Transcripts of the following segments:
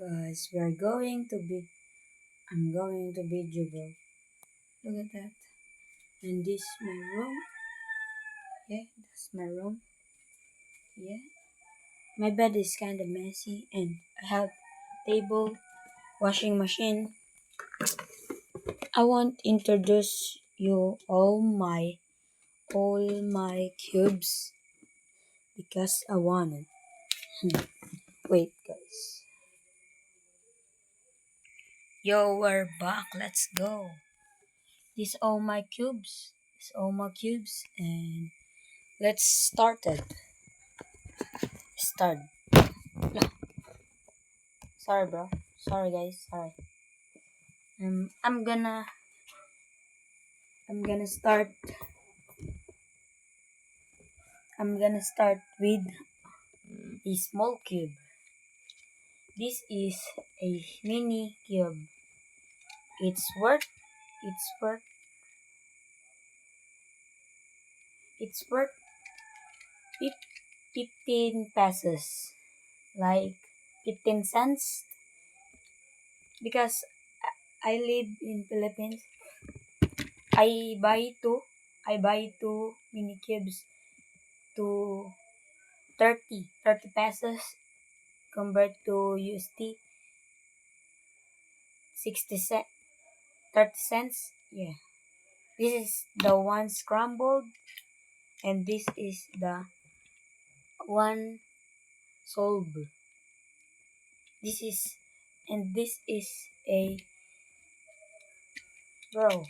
guys, I'm going to be bro. Look at that. And this my room. Yeah, that's my room. Yeah. My bed is kind of messy and I have table, washing machine. I want to introduce you all my cubes because I want it. Wait, guys. Yo, we're back. Let's go. These all my cubes. These all my cubes and let's start it. Start. No, sorry, bro. Sorry, guys. Sorry. Um, I'm gonna I'm gonna start. I'm gonna start with a small cube. This is a mini cube. It's worth. It's worth. It's worth 15 pesos, like 15 cents, because I live in Philippines. I buy two. I buy two mini cubes to 30 pesos convert to USD 60 cent 30 cents. Yeah. This is the one scrambled and this is the one solved. This is this is a bro.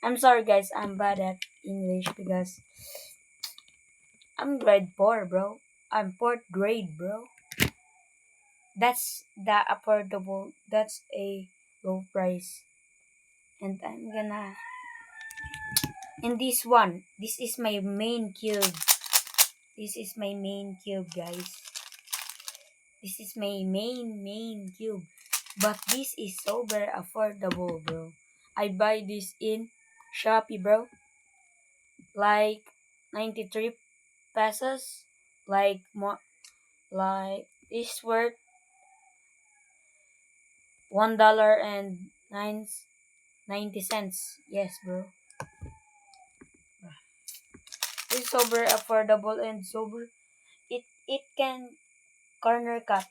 I'm sorry guys, I'm bad at English because I'm grade 4, bro. I'm 4th grade, bro. That's the affordable. That's a low price. And I'm gonna and this is my main cube. This is my main cube, guys. This is my main cube. But this is so very affordable, bro. I buy this in Shopee, bro. Like 93 pesos. Like more like it's worth $1 and 90 cents. Yes, bro. It's super affordable and super it can corner cut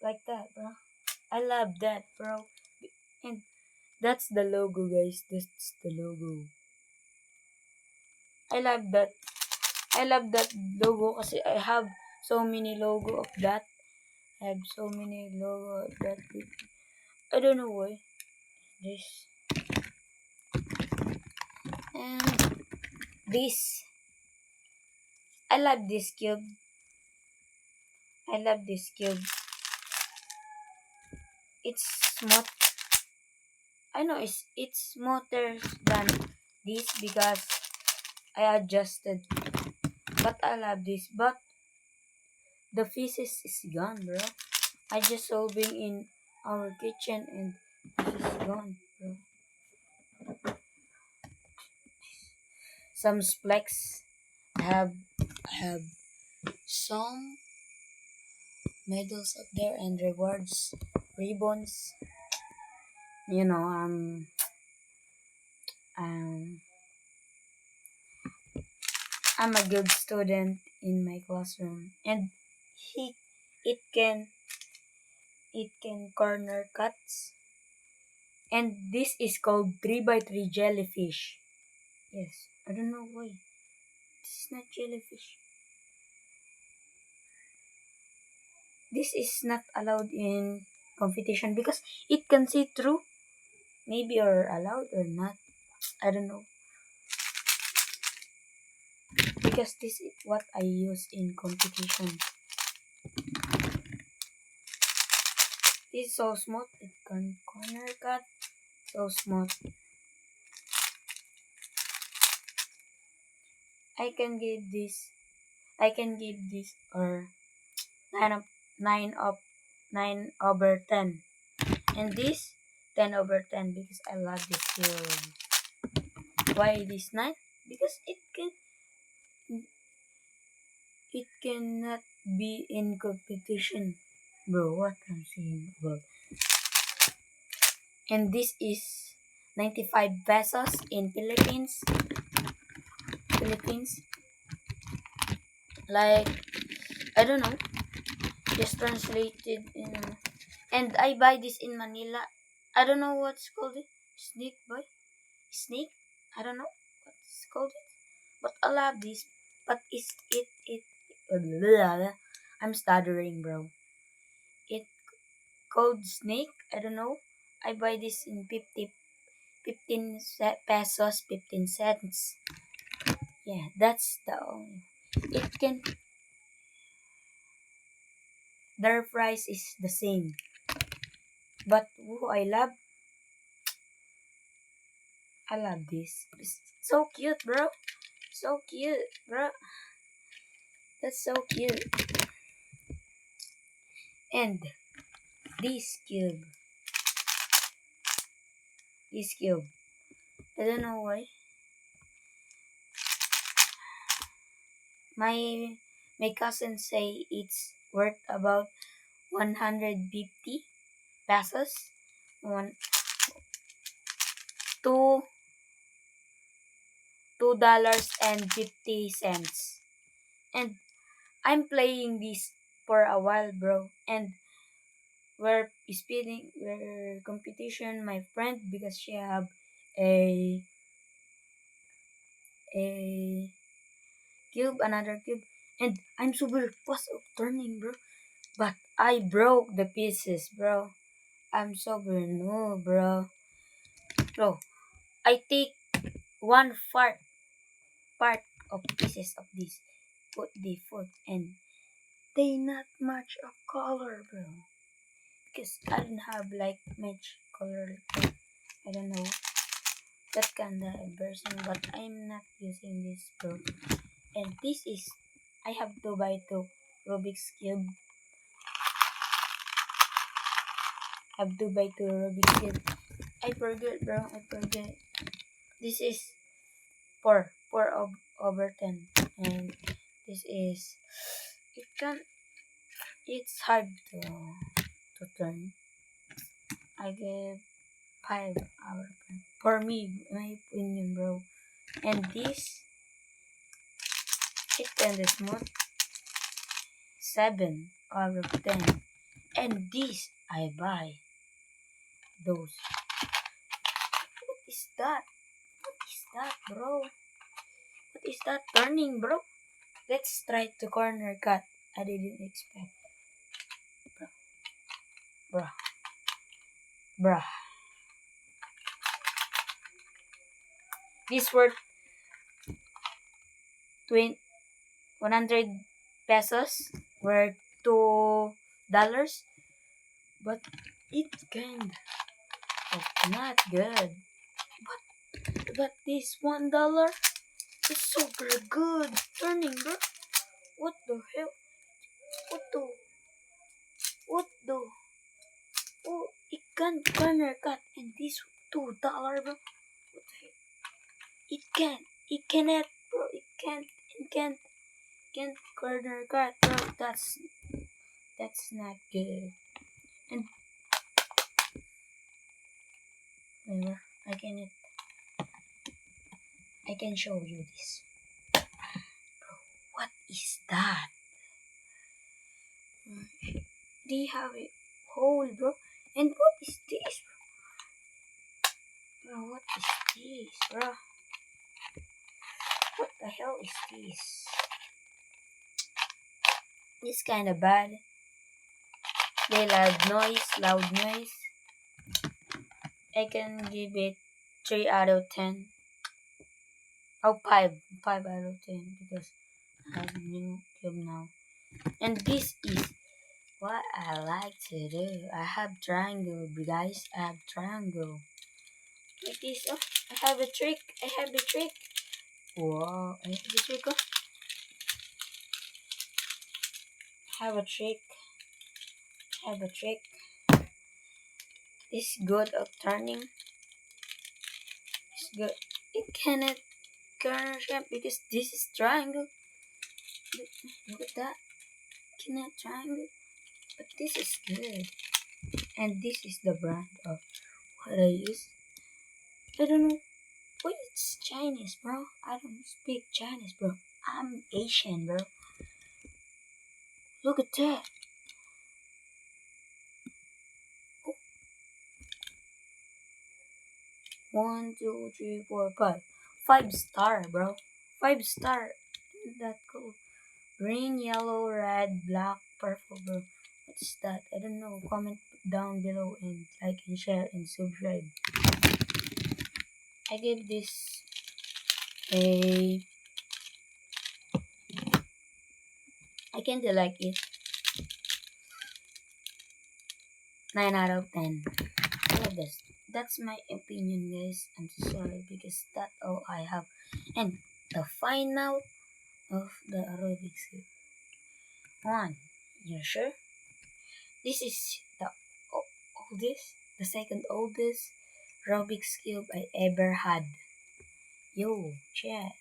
like that, bro. I love that, bro. And that's the logo, guys. That's the logo. I love that. I love that logo kasi I have so many logo of that. I have so many logo of that. I don't know why. This and this. I love this cube. I love this cube. It's smooth. I know it's smoother than this because I adjusted. But I love this. But the pieces is gone, bro. I just solving in our kitchen and this is gone, bro. Some splex have some medals up there and rewards, ribbons. You know, um, I'm a good student in my classroom, and he, it can corner cuts, and this is called 3x3 jellyfish. Yes, I don't know why. This is not jellyfish. This is not allowed in competition because it can see through. Maybe you're allowed or not. I don't know. Because this is what I use in competition. This is so smooth. It can corner cut. So smooth. I can give this. I can give this or 9 of 9/10, and this 10/10 because I love this cube. Why this 9? Because it cannot be in competition. bro, what I'm saying about. And this is 95 pesos in Philippines. Like, I don't know, just translated in. And I buy this in Manila. I don't know what's called it. Snake. I don't know what's called it. But I love this. But is it? I'm stuttering, bro. It called snake. I don't know. I buy this in 15 pesos, 15 cents. Yeah, that's the only. It can. Their price is the same. But who I love this. It's so cute, bro. So cute, bro. That's so cute. And this cube. This cube. I don't know why. My my cousin say it's worth about 150 pesos. One two $2.50. And I'm playing this for a while, bro. And we're competition my friend because she have a a another cube, and I'm super fast of turning, bro. But I broke the pieces, bro. I'm super no, bro. Bro, I take one part of pieces of this, put the foot, and they not much of color, bro. Because I don't have like much color. I don't know that kind of version, but I'm not using this, bro. And this is I have to buy two Rubik's cube. Have to buy two Rubik's cube. I forget, bro. I forget. This is over 10, and this is it can. It's hard to turn. I give 5 hours for me, my opinion, bro. And this it kind of smooth 7 out of 10. And this I buy those. What is that? What is that, bro? What is that turning, bro? Let's try to corner cut. I didn't expect. Bruh. Bruh. This worth 100 pesos. Worth $2. But it kind of not good. But this $1 is super good. Turning, bro. What the hell? What the? What the? Oh, it can corner cut and this $2, bro. What the hell? It can. It cannot, bro. It can't. It can't corner cut, bro. That's not good. And whatever. I can show you this. Bro, what is that? They have a hole, bro. And what is this, bro? Bro, what is this, bro? What the hell is this? It's kind of bad. They loud noise. I can give it 3 out of 10. Oh, 5 out of 10 because I have new cube now. And this is what I like to do. I have triangle, guys. I have triangle. Like this. Oh, I have a trick. Wow, I have a trick. Oh. I have a trick. It's good of turning. It's good. It cannot corner shape because this is triangle. Look at that. Cannot triangle. But this is good. And this is the brand of what I use. I don't know. Wait, it's Chinese, bro. I don't speak Chinese, bro. I'm Asian, bro. Look at that. 1, 2, 3, 4, 5. 5 star, bro. 5 star. Isn't that cool? Green, yellow, red, black, purple, bro. What's that? I don't know. Comment down below and like and share and subscribe. I give this a. I kinda like it. 9 out of 10. I love this. That's my opinion, guys. I'm so sorry because that's all I have. And the final of the aerobics cube. One. You sure? This is the oldest, the second oldest Rubik's Cube I ever had. Yo, check.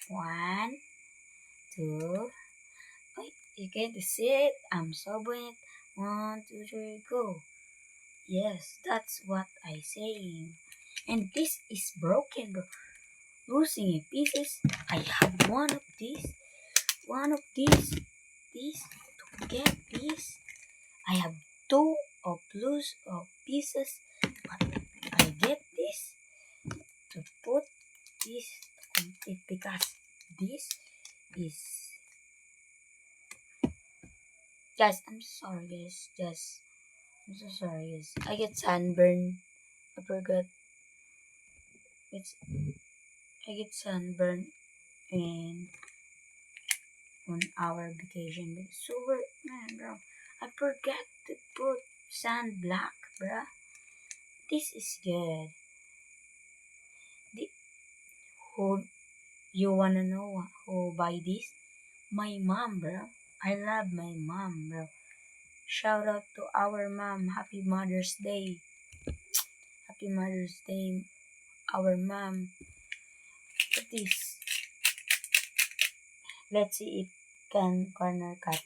One, two. Wait, you can't see it? I'm solving it. 1, 2, 3, go. Yes, that's what I say. And this is broken, bro. Losing in pieces. I have one of these. One of these. These. To get these. I have two of loose of pieces. But I get this to put this to complete because this is. Guys, I'm sorry, guys. I'm so sorry, guys. I get sunburn. I forgot. It's I get sunburn in on our vacation. But super man, bro. I forgot to put sand black, bro. This is good. The, who you wanna know who buy this? My mom, bro. I love my mom, bro. Shout out to our mom. Happy Mother's Day. Happy Mother's Day, our mom. Look at this. Let's see if can corner cut.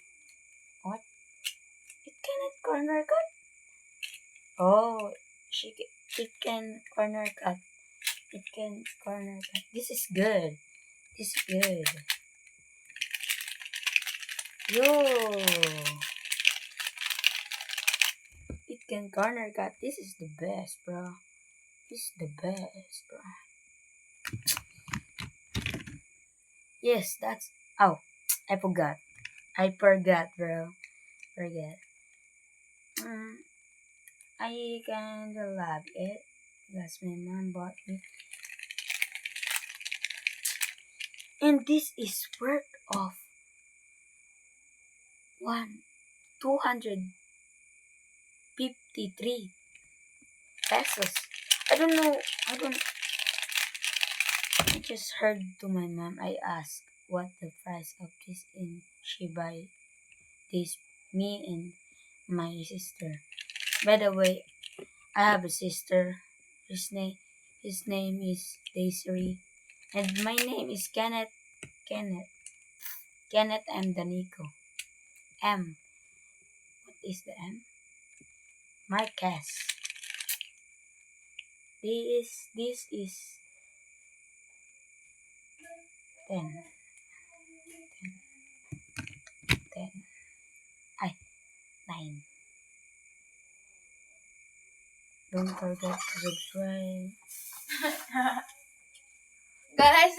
What? It cannot corner cut? Oh, it can corner cut. It can corner cut. This is good. This is good. Yo! It can corner cut. This is the best, bro. This is the best, bro. Yes, that's. Oh, I forgot. I forgot, bro. Forget. I kinda love it. That's my mom bought me. And this is worth of 253 pesos. I don't know. I just heard to my mom. I asked what the price of this and she buy this me and my sister. By the way, I have a sister. His name is Desiree. And my name is Kenneth. Kenneth. Kenneth M. Danico. M. What is the M? Marquez. This is 10. 10. Ay, 9. Don't forget to subscribe. Guys,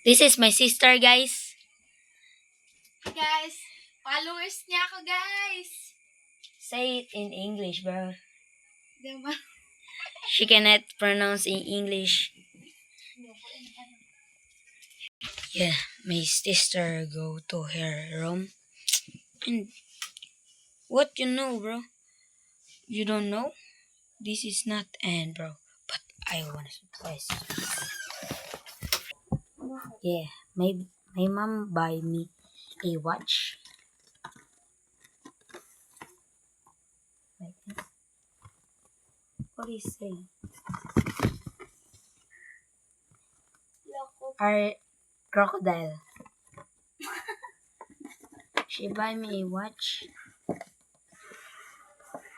this is my sister, guys. Guys, followers niya ako, guys. Say it in English, bro. Diba? She cannot pronounce in English. Yeah, my sister go to her room. And what you know, bro? You don't know? This is not end, bro. But I wanna surprise you. Yeah, my mom buy me a watch. Like this. What do you say? crocodile. She buy me a watch.